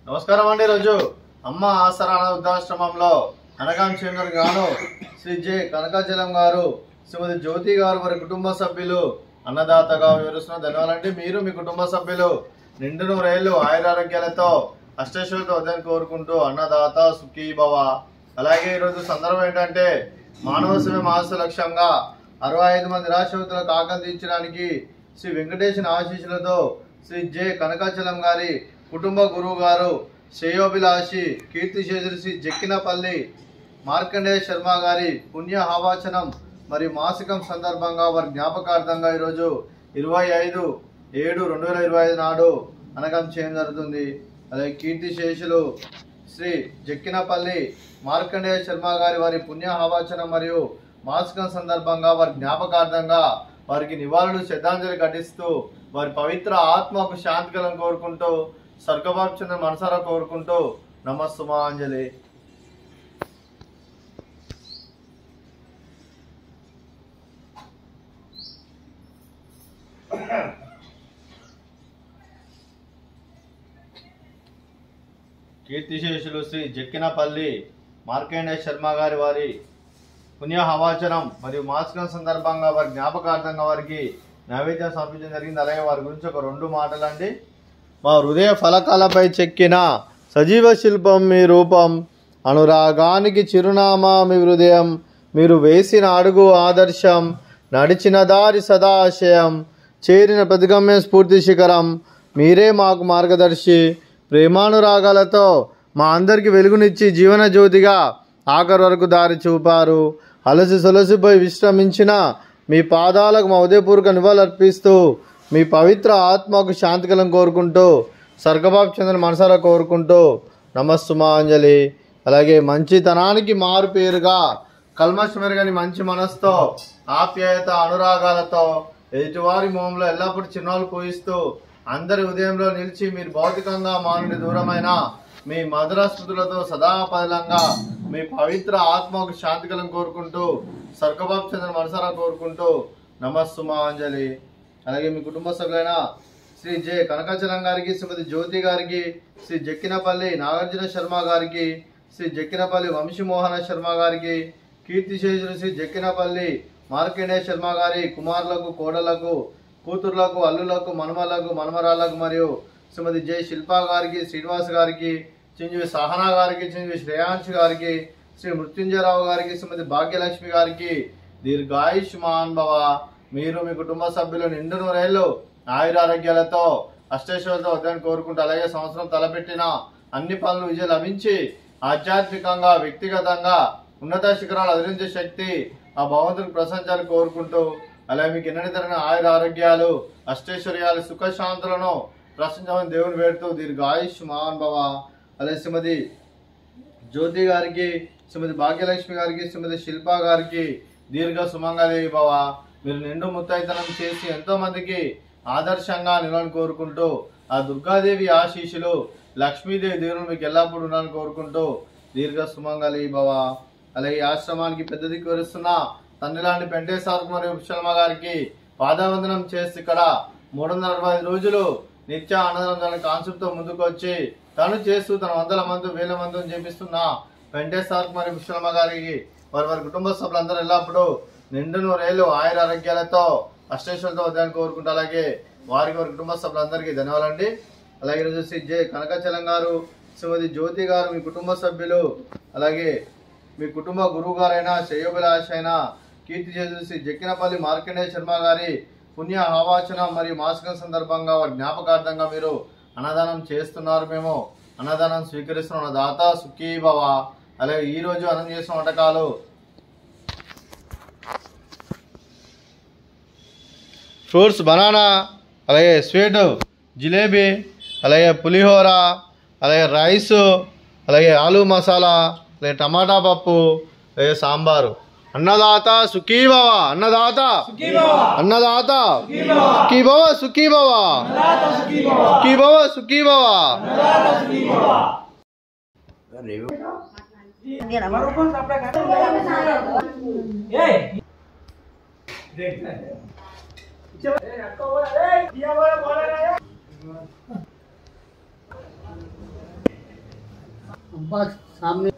నమస్కారం అండి. రోజు అమ్మ ఆసరా వృద్ధాశ్రమంలో అనగాం చంద్ర గాను శ్రీ జె కనకాచలం గారు, శ్రీమతి జ్యోతి గారు, వారి కుటుంబ సభ్యులు అన్నదాతగా వివరిస్తున్న ధన్యవాదాలండి. మీరు మీ కుటుంబ సభ్యులు నిండు నూరేళ్లు ఆయురారోగ్యాలతో అష్టైశ్వర్యాలతో వద్దని కోరుకుంటూ అన్నదాత సుఖీ భవ. అలాగే ఈరోజు సందర్భం ఏంటంటే మానవ సేవ మాస లక్ష్యంగా 65 మంది నిరాశ్రితులకు ఆకలి తీర్చడానికి శ్రీ వెంకటేశ్వర ఆశీస్సులతో శ్రీ జె కనకాచలం గారి కుటుంబ గురువు గారు శ్రేయోభిలాషి కీర్తిశేషులు శ్రీ జక్కినపల్లి మార్కండేయ శర్మ గారి పుణ్య ఆవాచనం మరియు మాసికం సందర్భంగా వారి జ్ఞాపకార్థంగా ఈరోజు 25/7/2025 నాడు అనగం చేయడం జరుగుతుంది. అలాగే కీర్తిశేషులు శ్రీ జక్కినపల్లి మార్కండేయ శర్మ గారి వారి పుణ్య ఆవాచనం మరియు మాసికం సందర్భంగా వారి జ్ఞాపకార్థంగా వారికి నివాళులు శ్రద్ధాంజలి ఘటిస్తూ వారి పవిత్ర ఆత్మకు శాంతి కలను కోరుకుంటూ స్వర్గవాప్చంద్ర మనసారా కోరుకుంటూ నమస్సుమాంజలి. కీర్తిశేషులు శ్రీ జక్కినపల్లి మార్కండేయ శర్మ గారి వారి పుణ్య ఆవాచనం మరియు మాసికం సందర్భంగా వారి జ్ఞాపకార్థంగా వారికి నైవేద్యం సమర్పించడం జరిగింది. అలాగే వారి గురించి ఒక 2 మాటలండి. మా హృదయ ఫలకాలపై చెక్కిన సజీవ శిల్పం మీ రూపం, అనురాగానికి చిరునామా మీ హృదయం, మీరు వేసిన అడుగు ఆదర్శం, నడిచిన దారి సదాశయం, చేరిన ప్రతిగమ్య స్ఫూర్తి శిఖరం, మీరే మాకు మార్గదర్శి. ప్రేమానురాగాలతో మా అందరికి వెలుగునిచ్చి జీవన జ్యోతిగా ఆఖరి వరకు దారి చూపారు. అలసి సొలసిపోయి విశ్రమించిన మీ పాదాలకు మా ఉదయపూర్వక నివాళులర్పిస్తూ మీ పవిత్ర ఆత్మకు శాంతికలం కోరుకుంటూ స్వర్గబాబు చంద్ర మనసారా కోరుకుంటూ నమస్సుమాంజలి. అలాగే మంచితనానికి మారు పేరుగా కల్మషమెరగని మంచి మనసుతో ఆప్యాయత అనురాగాలతో ఎదుటివారి మొహంలో ఎల్లప్పుడూ చిరునవ్వులు పూయిస్తూ అందరి ఉదయంలో నిలిచి మీరు భౌతికంగా మా నుండి దూరమైన మీ మధుర స్మృతులతో సదాపదలంగా మీ పవిత్ర ఆత్మకు శాంతికలం కోరుకుంటూ స్వర్గబాబు చంద్ర మనసారా కోరుకుంటూ నమస్సుమాంజలి. అలాగే మీ కుటుంబ సభ్యులైన శ్రీ జె కనకాచలం గారికి, శ్రీమతి జ్యోతి గారికి, శ్రీ జక్కినపల్లి నాగార్జున శర్మ గారికి, శ్రీ జక్కినపల్లి వంశీమోహన శర్మ గారికి, కీర్తిశేషులు శ్రీ జక్కినపల్లి మార్కండేయ శర్మ గారి కుమారులకు, కోడలకు, కూతుర్లకు, అల్లులకు, మనమలకు, మనమరాళ్లకు మరియు శ్రీమతి జె శిల్పా గారికి, శ్రీనివాస్ గారికి, చింజవి సహనా గారికి, చింజవి శ్రేయాంశ్ గారికి, శ్రీ మృత్యుంజయరావు గారికి, శ్రీమతి భాగ్యలక్ష్మి గారికి దీర్ఘాయుష్మాన్ భవ. మీరు మీ కుటుంబ సభ్యులు నిండు నూరేళ్లు ఆయురారోగ్యాలతో అష్టైశ్వర్యాలతో వద్దని కోరుకుంటూ అలాగే సంవత్సరం తలపెట్టిన అన్ని పనులు విజయం లభించి ఆధ్యాత్మికంగా వ్యక్తిగతంగా ఉన్నత శిఖరాలు అధిరించే శక్తి ఆ భగవంతుడికి ప్రశంసాలు కోరుకుంటూ అలాగే మీకు ఎన్నటి తరగని ఆయురారోగ్యాలు అష్టైశ్వర్యాలు సుఖశాంతులను ప్రశంసమని దేవుని వేడుతూ దీర్ఘాయుష్మాన్ భవ. అలాగే శ్రీమతి జ్యోతి గారికి, శ్రీమతి భాగ్యలక్ష్మి గారికి, శ్రీమతి శిల్పా గారికి దీర్ఘ సుమంగళి భవ. మీరు నిండు ముత్తైతనం చేసి ఎంతో మందికి ఆదర్శంగా నిలవని కోరుకుంటూ ఆ దుర్గాదేవి ఆశీస్సులు లక్ష్మీదేవి దేవుని మీకు ఎల్లప్పుడూ ఉండాలని కోరుకుంటూ దీర్ఘ సుమంగళి భవ. అలాగే ఈ ఆశ్రమానికి పెద్ద దిక్కు వరుస్తున్న తండ్రిలాంటి పెంటేశ్వర మరియు విశ్వమ్మ గారికి పాదవందనం చేసి ఇక్కడ 365 రోజులు నిత్య అన్నదానం కాన్సెప్ట్ తో ముందుకు వచ్చి తను చేస్తూ తన 100 మంది 1000 మందిని చేపిస్తున్న వెంకటేశ్వర మరియు విశ్వమ్మ గారికి వారి కుటుంబ సభ్యులందరూ ఎల్లప్పుడూ నిండు నూరేళ్లు ఆయురారోగ్యాలతో అష్టైశ్వర్యాలతో వద్దని కోరుకుంటూ అలాగే వారి కుటుంబ సభ్యులందరికీ ధన్యవాదాలండి. అలాగే ఈరోజు శ్రీ జె కనకాచలం గారు, శ్రీమతి జ్యోతి గారు, మీ కుటుంబ సభ్యులు అలాగే మీ కుటుంబ గురువు గారైన శ్రేయోభిలాష అయిన కీర్తిశేషులు శ్రీ జక్కినపల్లి మార్కండేయ శర్మ గారి పుణ్య ఆవాచనం మరియు మాసికం సందర్భంగా వారి జ్ఞాపకార్థంగా మీరు అన్నదానం చేస్తున్నారు. మేము అన్నదానం స్వీకరిస్తున్న దాత సుఖీ భవ. అలాగే ఈరోజు అన్నం చేసిన వంటకాలు ఫ్రూట్స్ బనానా, అలాగే స్వీట్ జిలేబీ, అలాగే పులిహోర, అలాగే రైసు, అలాగే ఆలు మసాలా, అలాగే టమాటా పప్పు, అలాగే సాంబారు. అన్నదాత సుఖీ భవ, అన్నదాత అన్నదాత సుఖీ భవ, సుఖీ భవ, సుఖీ భవ, సుఖీ భవ. अब्बास सामने